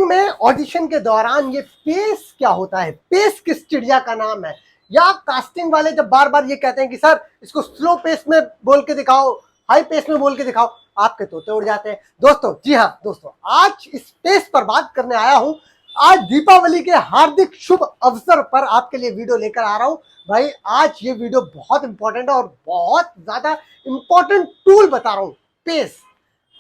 Acting में audition के दौरान ये पेस क्या होता है, पेस किस चिड़िया का नाम है, या कास्टिंग वाले जब बार बार ये कहते हैं कि सर इसको स्लो पेस में बोल के दिखाओ, हाई पेस में बोल के दिखाओ, आपके तोते उड़ जाते हैं। दोस्तों, जी हाँ दोस्तों, आज इस पेस पर बात करने आया हूं। आज दीपावली के हार्दिक शुभ अवसर पर आपके लिए वीडियो लेकर आ रहा हूं। भाई आज ये वीडियो बहुत इंपॉर्टेंट है और बहुत ज्यादा इंपॉर्टेंट टूल बता रहा हूं, पेस।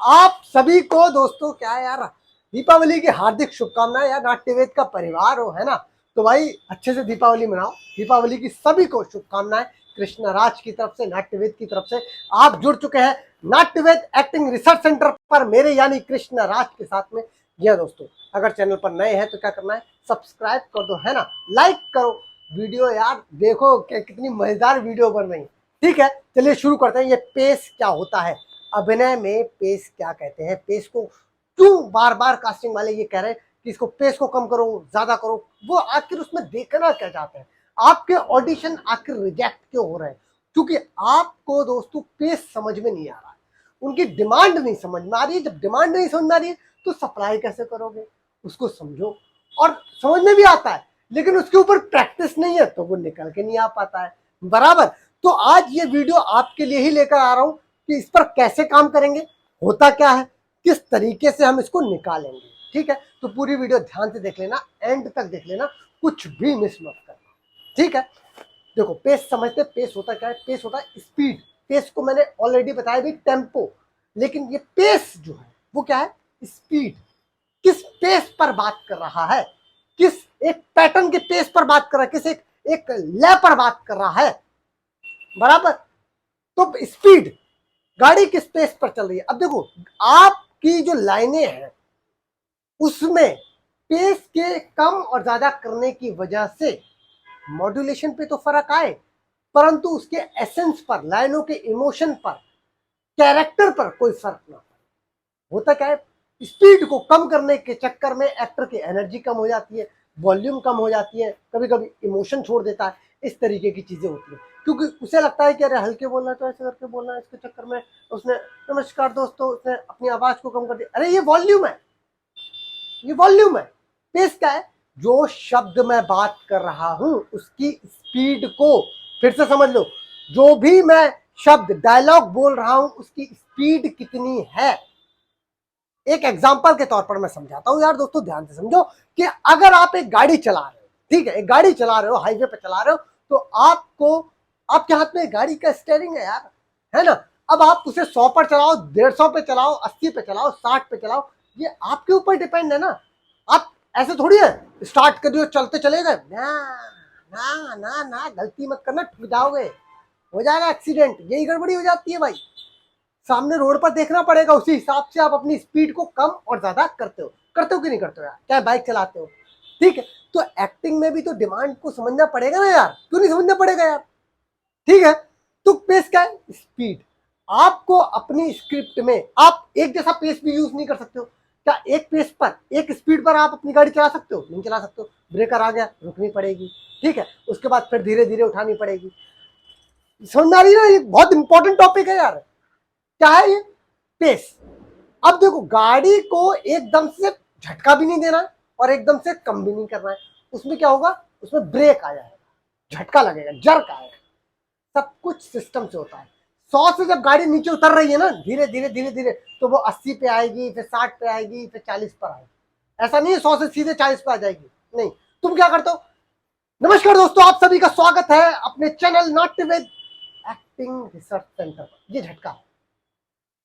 आप सभी को दोस्तों क्या है यार, दीपावली की हार्दिक शुभकामनाएं यार। नाट्यवेद का परिवार हो, है ना, तो भाई अच्छे से दीपावली मनाओ। दीपावली की सभी को शुभकामनाएं कृष्ण राज की तरफ से, नाट्यवेद की तरफ से। आप जुड़ चुके हैं नाट्यवेद एक्टिंग रिसर्च सेंटर पर मेरे यानी कृष्ण राज के साथ में। जी हाँ दोस्तों, अगर चैनल पर नए हैं तो क्या करना है, सब्सक्राइब कर दो, है ना, लाइक करो वीडियो। यार देखो कितनी मजेदार वीडियो बन रही है। ठीक है, चलिए शुरू करते हैं। ये पेस क्या होता है, अभिनय में पेस क्या कहते हैं, पेस को क्यों बार बार कास्टिंग वाले ये कह रहे हैं कि इसको पेस को कम करो, ज्यादा करो, वो आखिर उसमें देखना क्या चाहते हैं, आपके ऑडिशन आखिर रिजेक्ट क्यों हो रहे हैं? क्योंकि आपको दोस्तों पेस समझ में नहीं आ रहा है, उनकी डिमांड नहीं समझ में आ रही है। जब डिमांड नहीं समझ में आ रही है तो सप्लाई कैसे करोगे, उसको समझो। और समझ में भी आता है लेकिन उसके ऊपर प्रैक्टिस नहीं है तो वो निकल के नहीं आ पाता है, बराबर। तो आज ये वीडियो आपके लिए ही लेकर आ रहा हूं कि इस पर कैसे काम करेंगे, होता क्या है, किस तरीके से हम इसको निकालेंगे। ठीक है, तो पूरी वीडियो ध्यान से देख लेना, एंड तक देख लेना, कुछ भी मिस मत करना। ठीक है, देखो पेस समझते, पेस होता क्या है, पेस होता है स्पीड। पेस को मैंने ऑलरेडी बताया भी, टेम्पो। लेकिन ये पेस जो है वो क्या है, स्पीड। किस पेस पर बात कर रहा है, किस एक पैटर्न के पेस पर बात कर रहा है, किस एक लय पर बात कर रहा है, बराबर। तो स्पीड, गाड़ी किस पेस पर चल रही है। अब देखो आपकी जो लाइनें हैं उसमें पेस के कम और ज्यादा करने की वजह से मॉड्यूलेशन पे तो फर्क आए, परंतु उसके एसेंस पर, लाइनों के इमोशन पर, कैरेक्टर पर कोई फर्क ना पड़े। होता क्या है, स्पीड को कम करने के चक्कर में एक्टर की एनर्जी कम हो जाती है, वॉल्यूम कम हो जाती है, कभी कभी इमोशन छोड़ देता है, इस तरीके की चीजें होती है। क्योंकि उसे लगता है कि अरे हल्के बोलना है तो ऐसे करके बोलना है, इसके चक्कर में उसने नमस्कार दोस्तों, उसने अपनी आवाज को कम कर दिया। अरे ये वॉल्यूम है, ये वॉल्यूम है। पेस क्या है, जो शब्द मैं बात कर रहा हूं उसकी स्पीड को फिर से समझ लो। जो भी मैं शब्द डायलॉग बोल रहा हूं उसकी स्पीड कितनी है। एक एग्जांपल के तौर पर मैं समझाता हूं यार दोस्तों, ध्यान से समझो कि अगर आप एक गाड़ी चला रहे हो, ठीक है, एक गाड़ी चला रहे हो, हाईवे पे चला रहे हो, तो आपको, आपके हाथ में गाड़ी का स्टीयरिंग है यार, है ना। अब आप उसे 100 पर चलाओ, 150 पे चलाओ, 80 पे चलाओ, 60 पे चलाओ, ये आपके ऊपर डिपेंड है ना। आप ऐसे थोड़ी है स्टार्ट कर दियो चलते चले गए, ना ना ना ना, गलती मत करना, ठुक जाओगे, हो जाएगा एक्सीडेंट, यही गड़बड़ी हो जाती है भाई। सामने रोड पर देखना पड़ेगा, उसी हिसाब से आप अपनी स्पीड को कम और ज्यादा करते हो कि नहीं करते हो यार, क्या बाइक चलाते हो। ठीक है, तो एक्टिंग में भी तो डिमांड को समझना पड़ेगा ना यार, क्यों नहीं समझना पड़ेगा यार। ठीक है, तो पेस क्या है, स्पीड। आपको अपनी स्क्रिप्ट में आप एक जैसा पेस भी यूज नहीं कर सकते हो। क्या एक पेस पर, एक स्पीड पर आप अपनी गाड़ी चला सकते हो, नहीं चला सकते हो। ब्रेकर आ गया, रुकनी पड़ेगी, ठीक है, उसके बाद फिर धीरे धीरे उठानी पड़ेगी। समझ में आ रही है ना, ये बहुत इंपॉर्टेंट टॉपिक है यार। क्या है ये, पेस। अब देखो गाड़ी को एकदम से झटका भी नहीं देना है और एकदम से कम भी नहीं करना है। उसमें क्या होगा, उसमें ब्रेक आ जाएगा, झटका लगेगा, जर्क आएगा, सब कुछ सिस्टम से होता है। 100 से जब गाड़ी नीचे उतर रही है ना, धीरे धीरे धीरे धीरे, तो वो 80 पे आएगी, फिर 60 पे आएगी, फिर 40 पर आएगी। ऐसा नहीं है 100 से सीधे 40 पे आ जाएगी, नहीं। तुम क्या करते हो। नमस्कार दोस्तों, आप सभी का स्वागत है अपने चैनल नाट्यवेद एक्टिंग रिसर्च सेंटर पर। ये झटका है।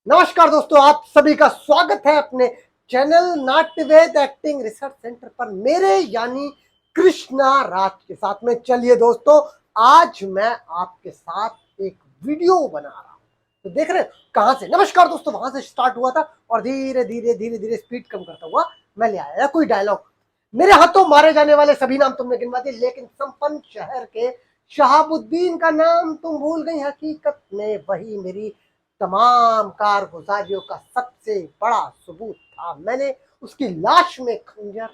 नमस्कार दोस्तों, आप सभी का स्वागत है अपने चैनल नाट्यवेद एक्टिंग रिसर्च सेंटर पर मेरे यानी कृष्णा राज के साथ में। चलिए दोस्तों, आज मैं आपके साथ एक वीडियो बना रहा हूं। तो देख रहे हैं कहां से, नमस्कार दोस्तों, वहां से स्टार्ट हुआ था और धीरे धीरे धीरे धीरे स्पीड कम करता हुआ मैं ले आया कोई डायलॉग। मेरे हाथों मारे जाने वाले सभी नाम तुमने गिनवा दिए, लेकिन संपन्न शहर के शहाबुद्दीन का नाम तुम भूल गई। हकीकत में वही मेरी तमाम कारगुजारियों का सबसे बड़ा सबूत था। मैंने उसकी लाश में खंजर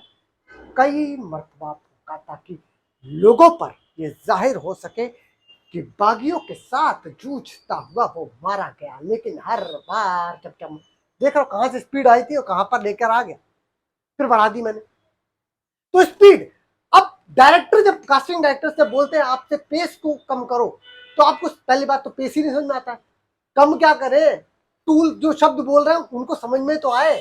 कई मर्तबा फूंका ताकि लोगों पर यह जाहिर हो सके कि बागियों के साथ जूझता हुआ वो मारा गया। लेकिन हर बार जब क्या देख रहा हूं कहां से स्पीड आई थी और कहां पर लेकर आ गया। फिर बढ़ा दी मैंने। तो स्पीड, अब डायरेक्टर जब कास्टिंग डायरेक्टर से बोलते हैं आपसे पेस को कम करो, तो आपको पहली बात तो पेस ही नहीं समझ में आता है, कम क्या करें, टूल जो शब्द बोल रहे हैं उनको समझ में तो आए।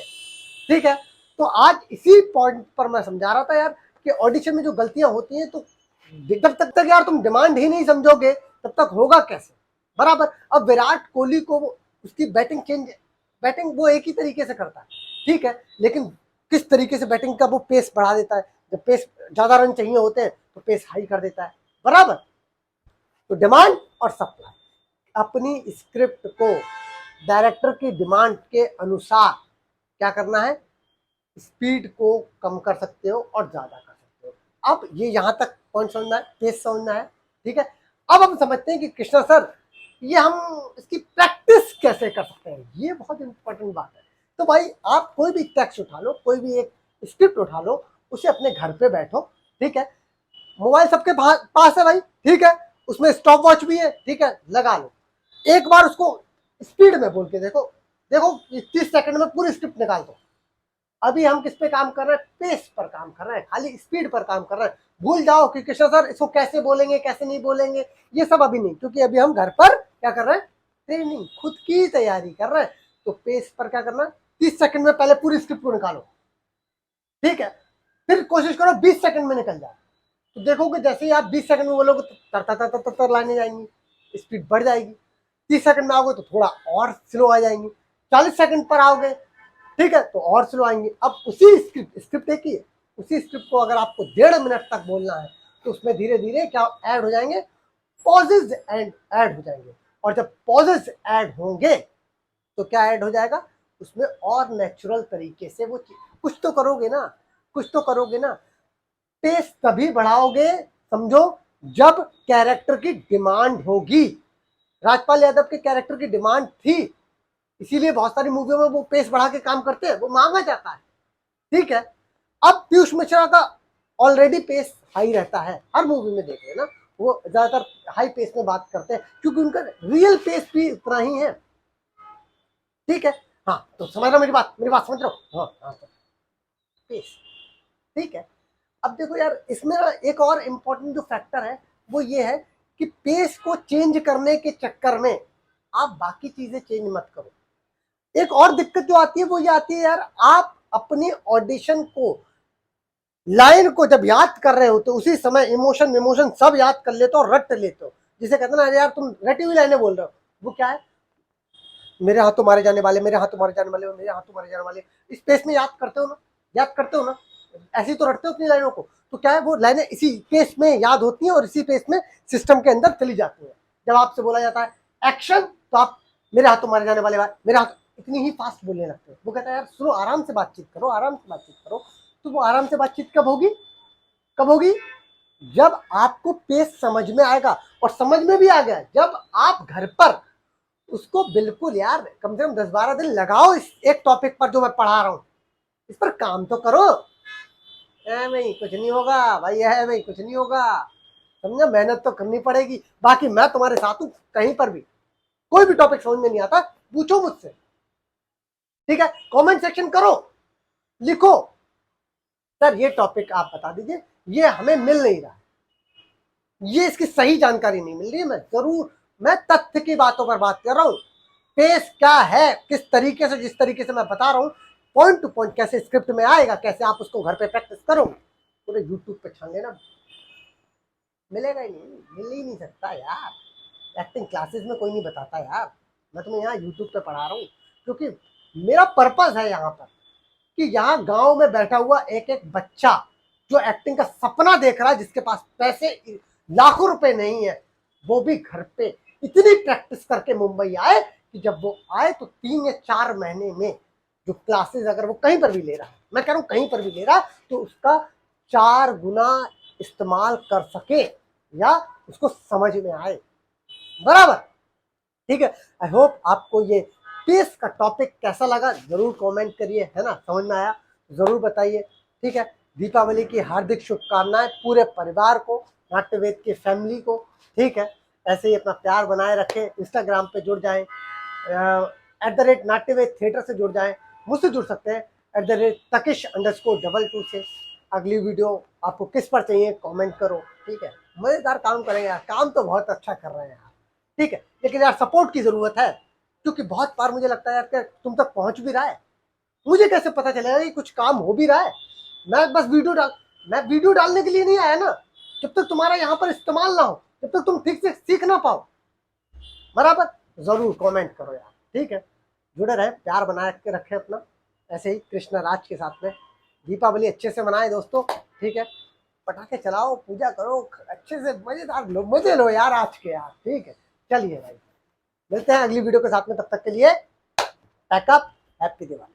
ठीक है, तो आज इसी पॉइंट पर मैं समझा रहा था यार कि ऑडिशन में जो गलतियां होती हैं, तो जब तक यार तुम डिमांड ही नहीं समझोगे तब तक होगा कैसे, बराबर। अब विराट कोहली को उसकी बैटिंग वो एक ही तरीके से करता है, ठीक है, लेकिन किस तरीके से बैटिंग का वो पेस बढ़ा देता है, जब पेस ज्यादा रन चाहिए होते हैं तो पेस हाई कर देता है, बराबर। तो डिमांड और सप्लाई, अपनी स्क्रिप्ट को डायरेक्टर की डिमांड के अनुसार क्या करना है, स्पीड को कम कर सकते हो और ज्यादा कर सकते हो। अब ये यहां तक पॉइंट समझना है, पेस समझना है, ठीक है। अब हम समझते हैं कि कृष्णा सर ये हम इसकी प्रैक्टिस कैसे कर सकते हैं, ये बहुत इंपॉर्टेंट बात है। तो भाई आप कोई भी टेक्स्ट उठा लो, कोई भी एक स्क्रिप्ट उठा लो, उसे अपने घर पे बैठो, ठीक है, मोबाइल सबके पास है भाई, ठीक है, उसमें स्टॉप वॉच भी है, ठीक है, लगा लो, एक बार उसको स्पीड में बोल के देखो, देखो 30 सेकंड में पूरी स्क्रिप्ट निकाल दो। अभी हम किस पे काम कर रहे हैं, पेस पर काम कर रहे हैं, खाली स्पीड पर काम कर रहे हैं। भूल जाओ कि कृष्णा सर इसको कैसे बोलेंगे कैसे नहीं बोलेंगे, ये सब अभी नहीं, क्योंकि अभी हम घर पर क्या कर रहे हैं, ट्रेनिंग, खुद की तैयारी कर रहे हैं। तो पेस पर क्या करना, 30 सेकंड में पहले पूरी स्क्रिप्ट को निकालो, ठीक है, फिर कोशिश करो 20 सेकंड में निकल जाए। तो देखोगे जैसे ही आप 20 सेकंड में बोलोगे तो तर लाने जाएंगी, स्पीड बढ़ जाएगी। 30 सेकंड में आओगे तो थोड़ा और स्लो आ जाएंगी, 40 सेकंड पर आओगे, ठीक है, तो और स्लो आएंगे। अब उसी स्क्रिप्ट एक ही है, उसी स्क्रिप्ट को अगर आपको 1.5 मिनट तक बोलना है तो उसमें धीरे धीरे क्या ऐड हो जाएंगे, पॉजेज एंड ऐड हो जाएंगे। और जब पॉजेज ऐड होंगे तो क्या ऐड हो जाएगा, उसमें और नेचुरल तरीके से वो कुछ तो करोगे ना, कुछ तो करोगे ना। पेस तभी बढ़ाओगे समझो जब कैरेक्टर की डिमांड होगी। राजपाल यादव के कैरेक्टर की डिमांड थी, इसीलिए बहुत सारी मूवियों में वो पेस बढ़ा के काम करते हैं, वो मांगा जाता है, ठीक है। अब पीयूष मिश्रा का ऑलरेडी पेस हाई रहता है, हर मूवी में देख रहे हैं ना, वो ज्यादातर हाई पेस में बात करते हैं क्योंकि उनका रियल पेस भी उतना ही है, ठीक है। हाँ तो समझ रहे हो मेरी बात समझ रहे हो, हाँ हाँ, तो पेस, ठीक है। अब देखो यार इसमें एक और इम्पोर्टेंट जो फैक्टर है वो ये है कि पेस को चेंज करने के चक्कर में आप बाकी चीजें चेंज मत करो। एक और दिक्कत जो आती है वो ये आती है यार, आप अपनी ऑडिशन को लाइन को जब याद कर रहे हो तो उसी समय इमोशन सब याद कर लेते हो और रट लेते हो, जिसे कहते हैं ना यार तुम रटी हुई लाइनें बोल रहे हो। वो क्या है, मेरे हाथों मारे जाने वाले, मेरे हाथों मारे जाने वाले, मेरे हाथों मारे जाने वाले, इस पेस में याद करते हो ना, याद करते हो ना, ऐसे ही तो रटते हो अपनी लाइनों को। तो क्या है, वो लाइनें इसी पेस में याद होती हैं और इसी पेस में सिस्टम के अंदर चली जाती हैं। जब आपसे बोला जाता है एक्शन तो आप मेरे हाथों मारे जाने वाले, मेरे हाथ, इतनी ही फास्ट बोलने लगते हो। वो कहता है यार सुनो, आराम से बातचीत करो, आराम से बातचीत करो। तो वो आराम से बातचीत कब होगी, कब होगी, जब आपको पेस समझ में आएगा। और समझ में भी आ गया जब आप घर पर उसको बिल्कुल यार कम से कम 10-12 दिन लगाओ इस एक टॉपिक पर जो मैं पढ़ा रहा हूं, इस पर काम तो करो। नहीं कुछ नहीं होगा भाई, है नहीं कुछ नहीं होगा, समझा, मेहनत तो करनी पड़ेगी। बाकी मैं तुम्हारे साथ हूं, कहीं पर भी कोई भी टॉपिक समझ में नहीं आता पूछो मुझसे, ठीक है, कमेंट सेक्शन करो, लिखो सर ये टॉपिक आप बता दीजिए, ये हमें मिल नहीं रहा, ये इसकी सही जानकारी नहीं मिल रही है। मैं तथ्य की बातों पर बात कर रहा हूं, पेस क्या है, किस तरीके से, जिस तरीके से मैं बता रहा हूं पॉइंट टू पॉइंट कैसे स्क्रिप्ट में आएगा, कैसे आप उसको घर पे प्रैक्टिस करोगे, पूरे यूट्यूब पे छान लेना, मिलेगा ही नहीं, मिल ही नहीं सकता यार। एक्टिंग क्लासेस में कोई नहीं बताता यार, मैं तुम्हें यहाँ यूट्यूब पे पढ़ा रहा हूँ क्योंकि मेरा पर्पज है यहाँ पर कि यहाँ गांव में बैठा हुआ एक एक बच्चा जो एक्टिंग का सपना देख रहा है, जिसके पास पैसे लाखों रुपए नहीं है, वो भी घर पे इतनी प्रैक्टिस करके मुंबई आए कि जब वो आए तो 3 या 4 महीने में जो क्लासेस अगर वो कहीं पर भी ले रहा है, मैं कह रहा हूँ कहीं पर भी ले रहा है, तो उसका 4 गुना इस्तेमाल कर सके या उसको समझ में आए, बराबर, ठीक है। आई होप आपको ये पेस का टॉपिक कैसा लगा जरूर कमेंट करिए, है ना, समझ में आया जरूर बताइए, ठीक है। दीपावली की हार्दिक शुभकामनाएं पूरे परिवार को, नाट्यवेद की फैमिली को, ठीक है। ऐसे ही अपना प्यार बनाए रखें, इंस्टाग्राम पे जुड़ जाएं, @नाट्यवेद थिएटर से जुड़ जाएं, मुझसे जुड़ सकते हैं @takish_22 से। अगली वीडियो आपको किस पर चाहिए कमेंट करो, ठीक है। मजेदार काम करेंगे यार, काम तो बहुत अच्छा कर रहे हैं यार, ठीक है, लेकिन यार सपोर्ट की जरूरत है, क्योंकि बहुत बार मुझे लगता है यार कि तुम तक पहुंच भी रहा है, मुझे कैसे पता चलेगा कि कुछ काम हो भी रहा है। मैं वीडियो डालने के लिए नहीं आया ना, जब तक तुम्हारा यहाँ पर इस्तेमाल ना हो, जब तक तुम ठीक से सीख ना पाओ, बराबर। जरूर कमेंट करो यार, ठीक है। जुड़े रहे, प्यार बना के रखें अपना, ऐसे ही कृष्ण राज के साथ में। दीपावली अच्छे से मनाए दोस्तों, ठीक है। पटाखे चलाओ, पूजा करो, अच्छे से मजेदार लो, मजे लो यार आज के यार, ठीक है। चलिए भाई, मिलते हैं अगली वीडियो के साथ में, तब तक के लिए पैकअप, हैप्पी दिवाली।